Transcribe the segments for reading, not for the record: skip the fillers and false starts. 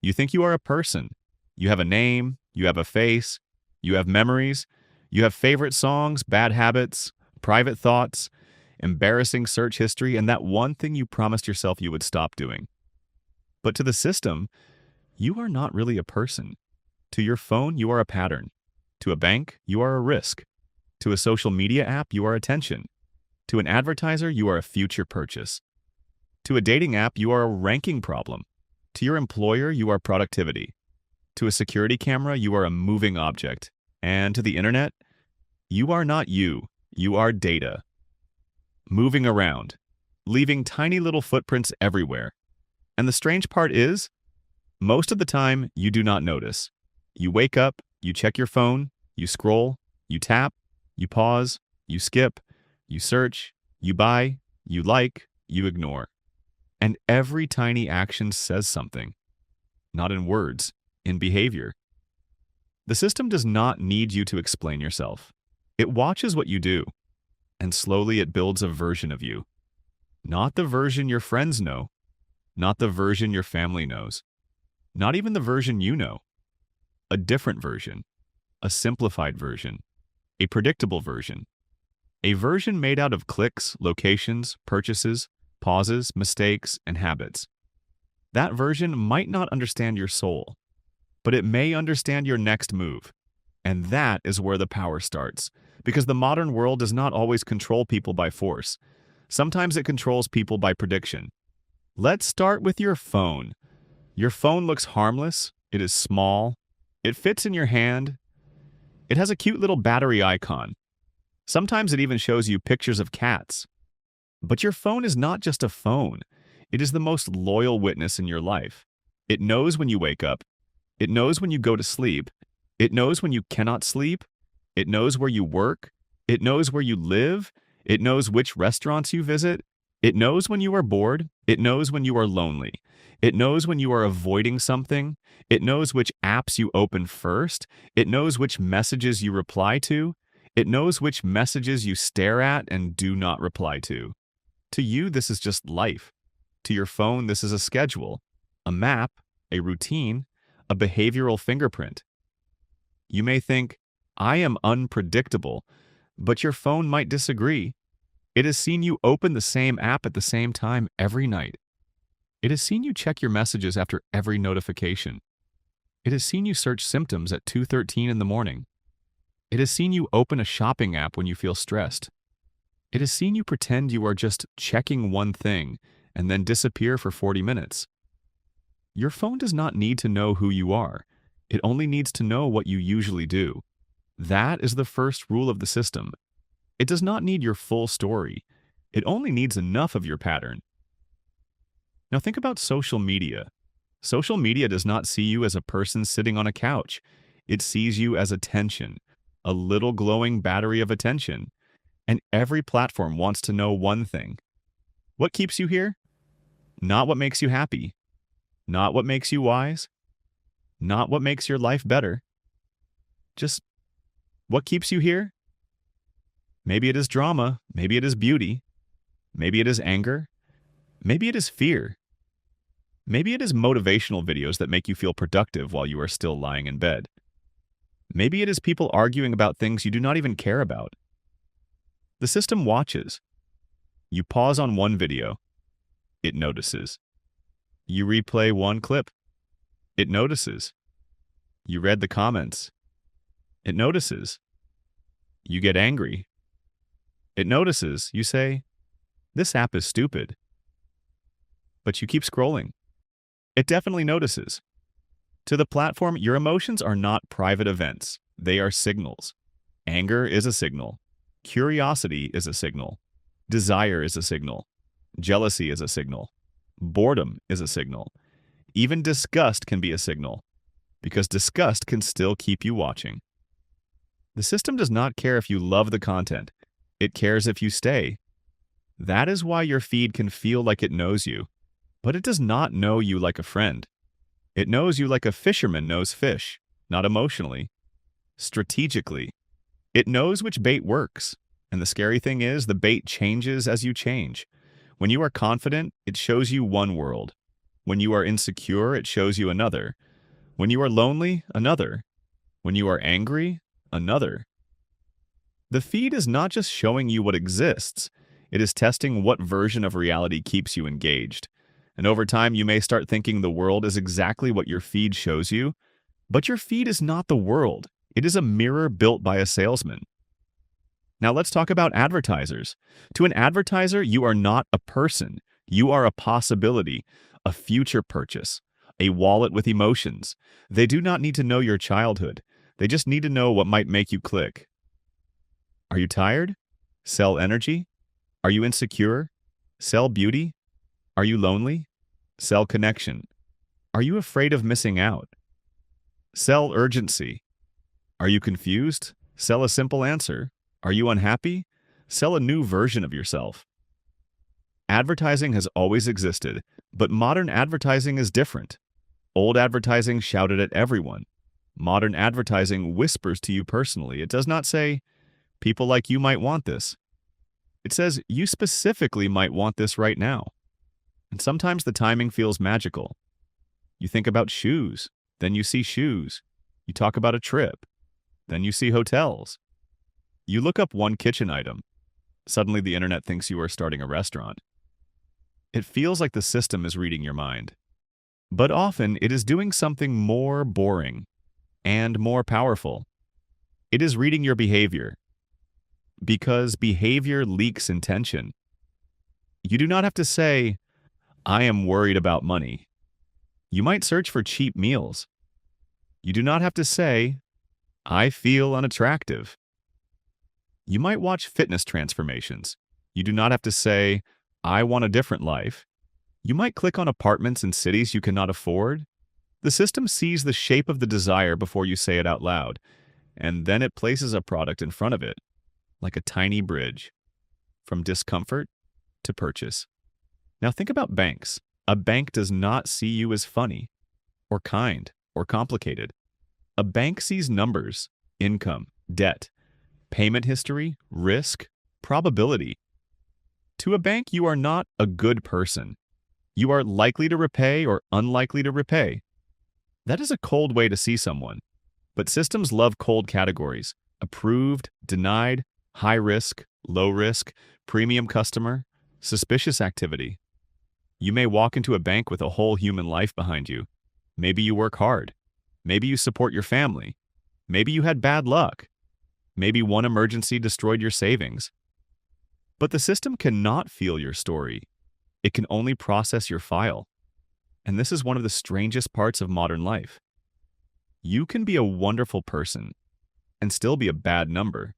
You think you are a person. You have a name, you have a face, you have memories, you have favorite songs, bad habits, private thoughts, embarrassing search history, and that one thing you promised yourself you would stop doing. But to the system, you are not really a person. To your phone, you are a pattern. To a bank, you are a risk. To a social media app, you are attention. To an advertiser, you are a future purchase. To a dating app, you are a ranking problem. To your employer, you are productivity. To a security camera, you are a moving object. And to the internet, you are not you. You are data. Moving around, leaving tiny little footprints everywhere. And the strange part is, most of the time, you do not notice. You wake up, you check your phone, you scroll, you tap, you pause, you skip, you search, you buy, you like, you ignore. And every tiny action says something. Not in words, in behavior. The system does not need you to explain yourself. It watches what you do, and slowly it builds a version of you. Not the version your friends know, not the version your family knows, not even the version you know. A different version, a simplified version, a predictable version, a version made out of clicks, locations, purchases, pauses, mistakes, and habits. That version might not understand your soul, but it may understand your next move. And that is where the power starts, because the modern world does not always control people by force. Sometimes it controls people by prediction. Let's start with your phone. Your phone looks harmless, it is small, it fits in your hand, it has a cute little battery icon. Sometimes it even shows you pictures of cats. But your phone is not just a phone, it is the most loyal witness in your life. It knows when you wake up, it knows when you go to sleep, it knows when you cannot sleep, it knows where you work, it knows where you live, it knows which restaurants you visit, it knows when you are bored, it knows when you are lonely, it knows when you are avoiding something, it knows which apps you open first, it knows which messages you reply to, it knows which messages you stare at and do not reply to. To you, this is just life. To your phone, this is a schedule, a map, a routine, a behavioral fingerprint. You may think, I am unpredictable, but your phone might disagree. It has seen you open the same app at the same time every night. It has seen you check your messages after every notification. It has seen you search symptoms at 2:13 in the morning. It has seen you open a shopping app when you feel stressed. It has seen you pretend you are just checking one thing and then disappear for 40 minutes. Your phone does not need to know who you are. It only needs to know what you usually do. That is the first rule of the system. It does not need your full story. It only needs enough of your pattern. Now think about social media. Social media does not see you as a person sitting on a couch. It sees you as attention, a little glowing battery of attention. And every platform wants to know one thing. What keeps you here? Not what makes you happy. Not what makes you wise. Not what makes your life better. Just what keeps you here? Maybe it is drama. Maybe it is beauty. Maybe it is anger. Maybe it is fear. Maybe it is motivational videos that make you feel productive while you are still lying in bed. Maybe it is people arguing about things you do not even care about. The system watches. You pause on one video. It notices. You replay one clip. It notices. You read the comments. It notices. You get angry. It notices. You say, "This app is stupid." But you keep scrolling. It definitely notices. To the platform, your emotions are not private events. They are signals. Anger is a signal. Curiosity is a signal. Desire is a signal. Jealousy is a signal. Boredom is a signal. Even disgust can be a signal, because disgust can still keep you watching. The system does not care if you love the content. It cares if you stay. That is why your feed can feel like it knows you, but it does not know you like a friend. It knows you like a fisherman knows fish, not emotionally, strategically. It knows which bait works, and the scary thing is the bait changes as you change. When you are confident, it shows you one world. When you are insecure, it shows you another. When you are lonely, another. When you are angry, another. The feed is not just showing you what exists, it is testing what version of reality keeps you engaged. And over time, you may start thinking the world is exactly what your feed shows you, but your feed is not the world. It is a mirror built by a salesman. Now let's talk about advertisers. To an advertiser, you are not a person. You are a possibility, a future purchase, a wallet with emotions. They do not need to know your childhood. They just need to know what might make you click. Are you tired? Sell energy. Are you insecure? Sell beauty. Are you lonely? Sell connection. Are you afraid of missing out? Sell urgency. Are you confused? Sell a simple answer. Are you unhappy? Sell a new version of yourself. Advertising has always existed, but modern advertising is different. Old advertising shouted at everyone. Modern advertising whispers to you personally. It does not say, people like you might want this. It says, you specifically might want this right now. And sometimes the timing feels magical. You think about shoes, then you see shoes. You talk about a trip, then you see hotels. You look up one kitchen item. Suddenly the internet thinks you are starting a restaurant. It feels like the system is reading your mind. But often it is doing something more boring and more powerful. It is reading your behavior. Because behavior leaks intention. You do not have to say, I am worried about money. You might search for cheap meals. You do not have to say, I feel unattractive. You might watch fitness transformations. You do not have to say, I want a different life. You might click on apartments in cities you cannot afford. The system sees the shape of the desire before you say it out loud, and then it places a product in front of it, like a tiny bridge, from discomfort to purchase. Now think about banks. A bank does not see you as funny, or kind, or complicated. A bank sees numbers, income, debt, payment history, risk, probability. To a bank, you are not a good person. You are likely to repay or unlikely to repay. That is a cold way to see someone. But systems love cold categories: approved, denied, high risk, low risk, premium customer, suspicious activity. You may walk into a bank with a whole human life behind you. Maybe you work hard. Maybe you support your family. Maybe you had bad luck. Maybe one emergency destroyed your savings. But the system cannot feel your story. It can only process your file. And this is one of the strangest parts of modern life. You can be a wonderful person and still be a bad number.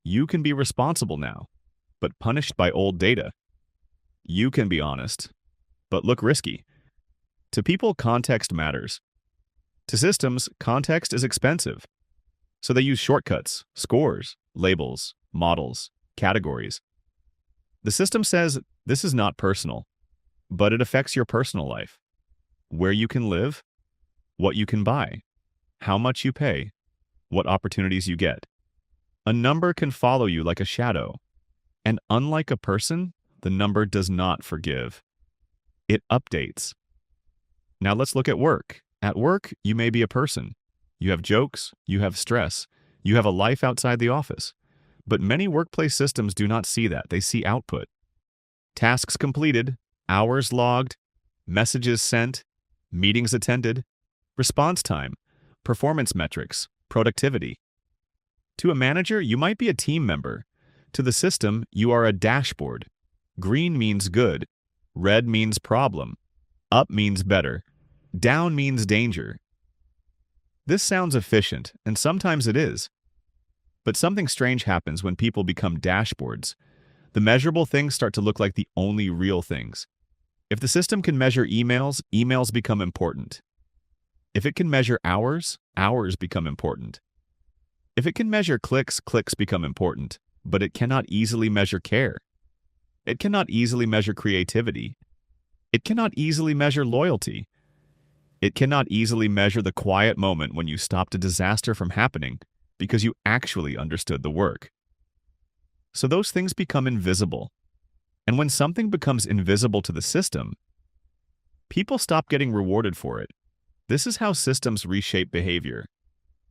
You can be responsible now, but punished by old data. You can be honest, but look risky. To people, context matters. To systems, context is expensive. So they use shortcuts, scores, labels, models, categories. The system says this is not personal, but it affects your personal life. Where you can live, what you can buy, how much you pay, what opportunities you get. A number can follow you like a shadow, and unlike a person, the number does not forgive. It updates. Now let's look at work. At work, you may be a person. You have jokes, you have stress, you have a life outside the office. But many workplace systems do not see that. They see output. Tasks completed, hours logged, messages sent, meetings attended, response time, performance metrics, productivity. To a manager, you might be a team member. To the system, you are a dashboard. Green means good. Red means problem. Up means better. Down means danger. This sounds efficient, and sometimes it is. But something strange happens when people become dashboards. The measurable things start to look like the only real things. If the system can measure emails, emails become important. If it can measure hours, hours become important. If it can measure clicks, clicks become important. But it cannot easily measure care. It cannot easily measure creativity. It cannot easily measure loyalty. It cannot easily measure the quiet moment when you stopped a disaster from happening because you actually understood the work. So those things become invisible. And when something becomes invisible to the system, people stop getting rewarded for it. This is how systems reshape behavior.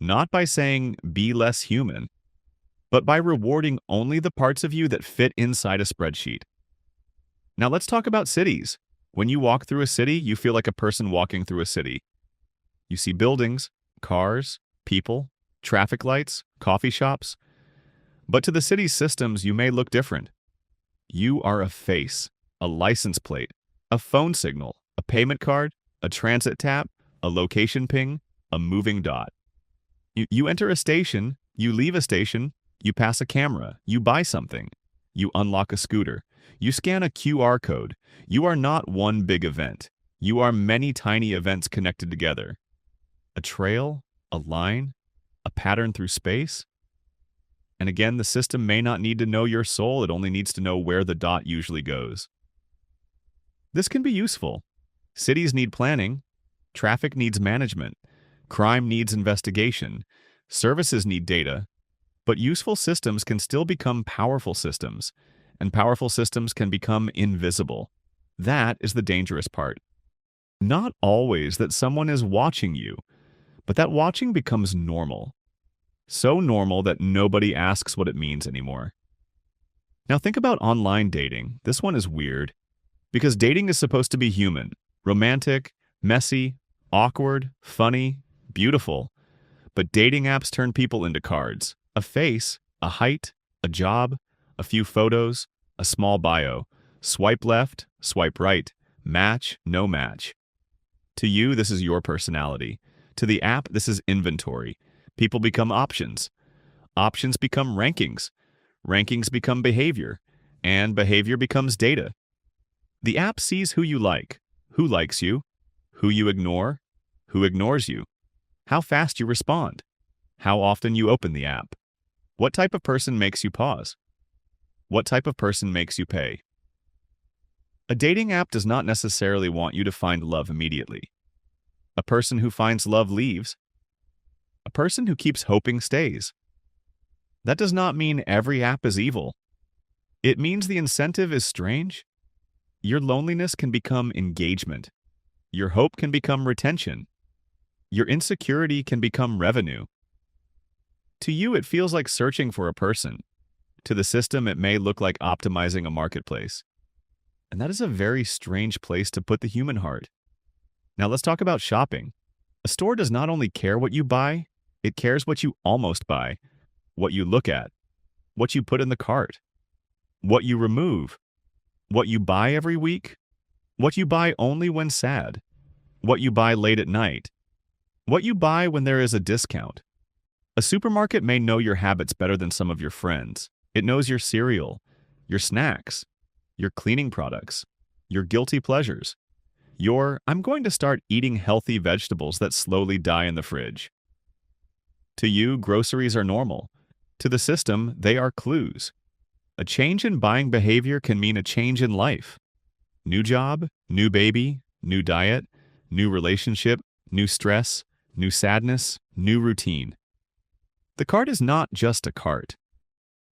Not by saying, be less human, but by rewarding only the parts of you that fit inside a spreadsheet. Now let's talk about cities. When you walk through a city, you feel like a person walking through a city. You see buildings, cars, people, traffic lights, coffee shops. But to the city's systems, you may look different. You are a face, a license plate, a phone signal, a payment card, a transit tap, a location ping, a moving dot. You enter a station, you leave a station, you pass a camera, you buy something, you unlock a scooter, you scan a QR code. You are not one big event. You are many tiny events connected together. A trail, a line, a pattern through space. And again, the system may not need to know your soul, it only needs to know where the dot usually goes. This can be useful. Cities need planning, traffic needs management, crime needs investigation, services need data, but useful systems can still become powerful systems, and powerful systems can become invisible. That is the dangerous part. Not always that someone is watching you, but that watching becomes normal. So normal that nobody asks what it means anymore. Now think about online dating. This one is weird, because dating is supposed to be human, romantic, messy, awkward, funny, beautiful. But dating apps turn people into cards. A face, a height, a job, a few photos, a small bio. Swipe left, swipe right, match, no match. To you, this is your personality. To the app, this is inventory. People become options. Options become rankings. Rankings become behavior. And behavior becomes data. The app sees who you like, who likes you, who you ignore, who ignores you, how fast you respond, how often you open the app, what type of person makes you pause, what type of person makes you pay. A dating app does not necessarily want you to find love immediately. A person who finds love leaves. A person who keeps hoping stays. That does not mean every app is evil. It means the incentive is strange. Your loneliness can become engagement. Your hope can become retention. Your insecurity can become revenue. To you, it feels like searching for a person. To the system, it may look like optimizing a marketplace. And that is a very strange place to put the human heart. Now let's talk about shopping. A store does not only care what you buy, it cares what you almost buy, what you look at, what you put in the cart, what you remove, what you buy every week, what you buy only when sad, what you buy late at night, what you buy when there is a discount. A supermarket may know your habits better than some of your friends. It knows your cereal, your snacks, your cleaning products, your guilty pleasures, your I'm going to start eating healthy vegetables that slowly die in the fridge. To you, groceries are normal. To the system, they are clues. A change in buying behavior can mean a change in life. New job, new baby, new diet, new relationship, new stress, new sadness, new routine. The cart is not just a cart.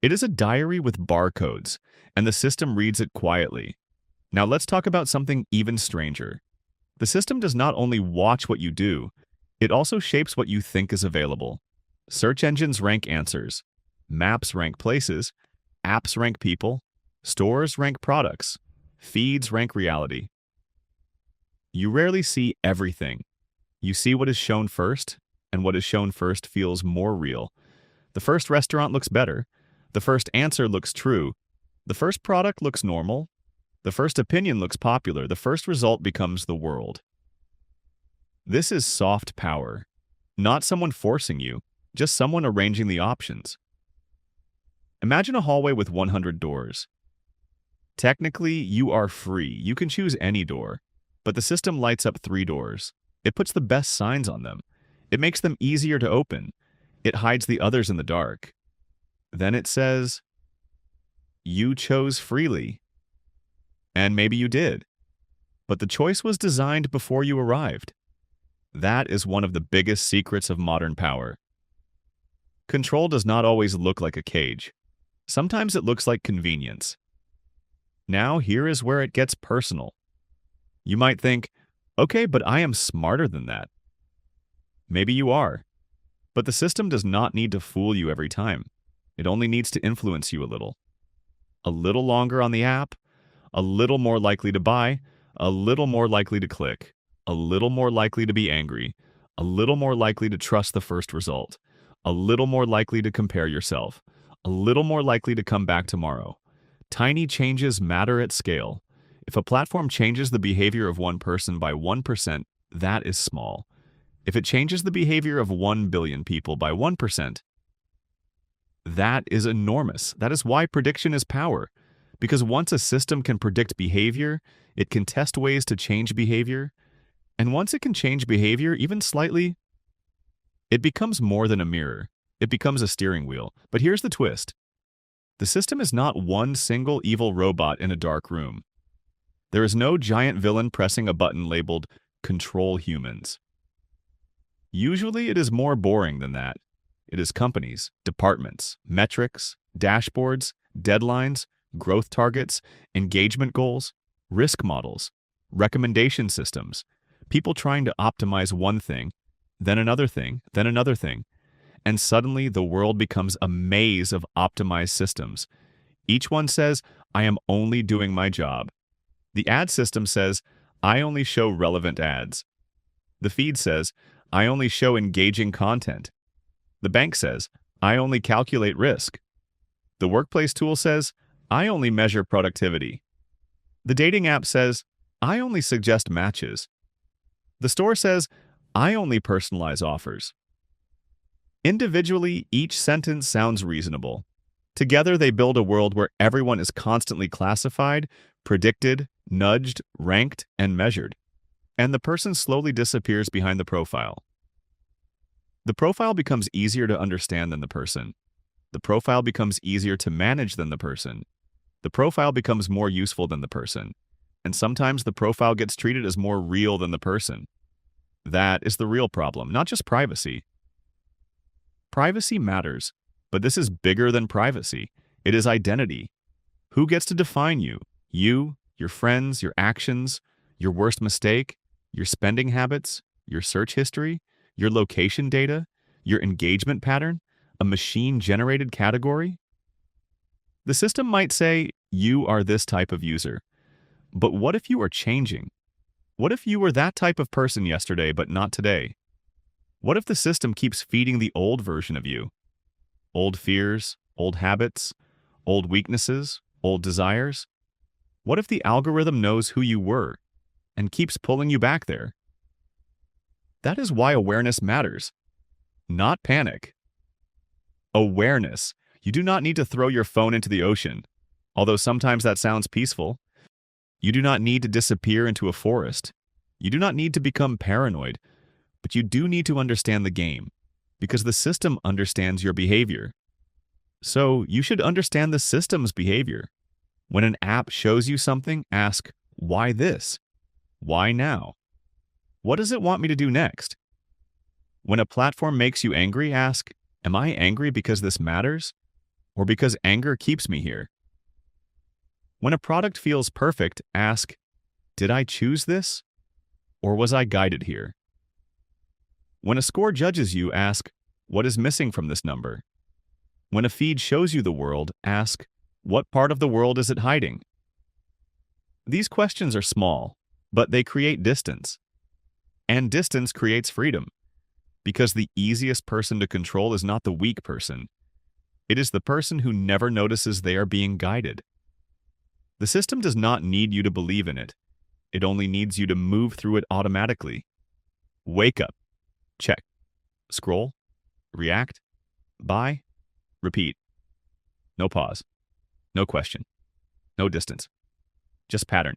It is a diary with barcodes, and the system reads it quietly. Now let's talk about something even stranger. The system does not only watch what you do, it also shapes what you think is available. Search engines rank answers. Maps rank places. Apps rank people. Stores rank products. Feeds rank reality. You rarely see everything. You see what is shown first, and what is shown first feels more real. The first restaurant looks better. The first answer looks true. The first product looks normal. The first opinion looks popular. The first result becomes the world. This is soft power. Not someone forcing you, just someone arranging the options. Imagine a hallway with 100 doors. Technically, you are free. You can choose any door, but the system lights up 3 doors. It puts the best signs on them. It makes them easier to open. It hides the others in the dark. Then it says, you chose freely. And maybe you did. But the choice was designed before you arrived. That is one of the biggest secrets of modern power. Control does not always look like a cage. Sometimes it looks like convenience. Now here is where it gets personal. You might think, Okay, but I am smarter than that. Maybe you are. But the system does not need to fool you every time. It only needs to influence you a little. A little longer on the app, a little more likely to buy, a little more likely to click, a little more likely to be angry, a little more likely to trust the first result, a little more likely to compare yourself, a little more likely to come back tomorrow. Tiny changes matter at scale. If a platform changes the behavior of one person by 1%, that is small. If it changes the behavior of 1 billion people by 1%, that is enormous. That is why prediction is power. Because once a system can predict behavior, it can test ways to change behavior. And once it can change behavior, even slightly, it becomes more than a mirror. It becomes a steering wheel. But here's the twist. The system is not one single evil robot in a dark room. There is no giant villain pressing a button labeled "Control Humans." Usually it is more boring than that. It is companies, departments, metrics, dashboards, deadlines, growth targets, engagement goals, risk models, recommendation systems, people trying to optimize one thing, then another thing, then another thing. And suddenly the world becomes a maze of optimized systems. Each one says, I am only doing my job. The ad system says, I only show relevant ads. The feed says, I only show engaging content. The bank says, I only calculate risk. The workplace tool says, I only measure productivity. The dating app says, I only suggest matches. The store says, I only personalize offers. Individually, each sentence sounds reasonable. Together, they build a world where everyone is constantly classified, predicted, nudged, ranked, and measured. And the person slowly disappears behind the profile. The profile becomes easier to understand than the person. The profile becomes easier to manage than the person. The profile becomes more useful than the person. And sometimes the profile gets treated as more real than the person. That is the real problem, not just privacy. Privacy matters, but this is bigger than privacy. It is identity. Who gets to define you? You, your friends, your actions, your worst mistake, your spending habits, your search history, your location data, your engagement pattern, a machine-generated category? The system might say, you are this type of user. But what if you are changing? What if you were that type of person yesterday but not today? What if the system keeps feeding the old version of you? Old fears, old habits, old weaknesses, old desires? What if the algorithm knows who you were and keeps pulling you back there? That is why awareness matters, not panic. Awareness. You do not need to throw your phone into the ocean, although sometimes that sounds peaceful. You do not need to disappear into a forest. You do not need to become paranoid, but you do need to understand the game, because the system understands your behavior. So you should understand the system's behavior. When an app shows you something, ask, why this? Why now? What does it want me to do next? When a platform makes you angry, ask, am I angry because this matters? Or because anger keeps me here? When a product feels perfect, ask, did I choose this? Or was I guided here? When a score judges you, ask, what is missing from this number? When a feed shows you the world, ask, what part of the world is it hiding? These questions are small, but they create distance. And distance creates freedom, because the easiest person to control is not the weak person. It is the person who never notices they are being guided. The system does not need you to believe in it. It only needs you to move through it automatically. Wake up. Check. Scroll. React. Buy. Repeat. No pause. No question. No distance. Just pattern.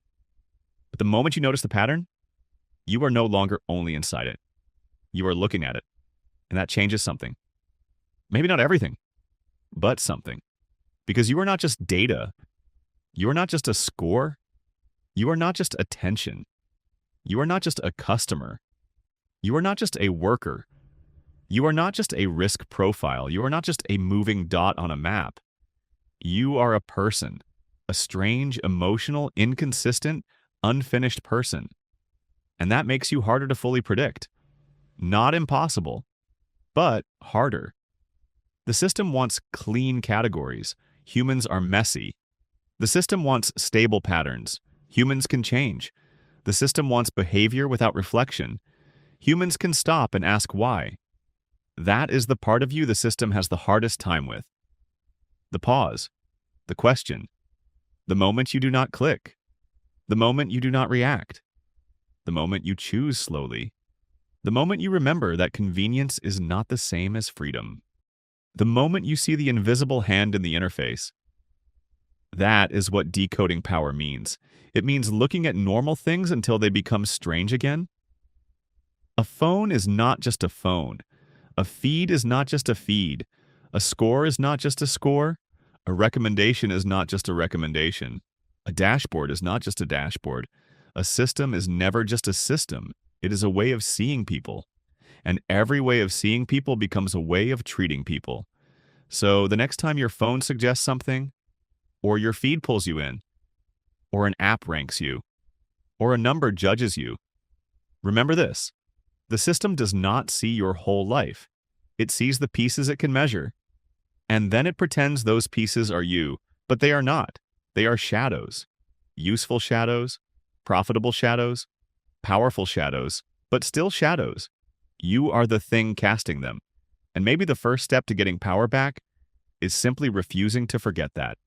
But the moment you notice the pattern, you are no longer only inside it. You are looking at it. And that changes something. Maybe not everything, but something. Because you are not just data. You are not just a score. You are not just attention. You are not just a customer. You are not just a worker. You are not just a risk profile. You are not just a moving dot on a map. You are a person, a strange, emotional, inconsistent, unfinished person. And that makes you harder to fully predict. Not impossible, but harder. The system wants clean categories. Humans are messy. The system wants stable patterns. Humans can change. The system wants behavior without reflection. Humans can stop and ask why. That is the part of you the system has the hardest time with. The pause. The question. The moment you do not click. The moment you do not react. The moment you choose slowly. The moment you remember that convenience is not the same as freedom. The moment you see the invisible hand in the interface. That is what decoding power means. It means looking at normal things until they become strange again. A phone is not just a phone. A feed is not just a feed. A score is not just a score. A recommendation is not just a recommendation. A dashboard is not just a dashboard. A system is never just a system. It is a way of seeing people. And every way of seeing people becomes a way of treating people. So the next time your phone suggests something, or your feed pulls you in, or an app ranks you, or a number judges you, remember this. The system does not see your whole life. It sees the pieces it can measure. And then it pretends those pieces are you, but they are not. They are shadows. Useful shadows, profitable shadows, powerful shadows, but still shadows. You are the thing casting them. And maybe the first step to getting power back is simply refusing to forget that.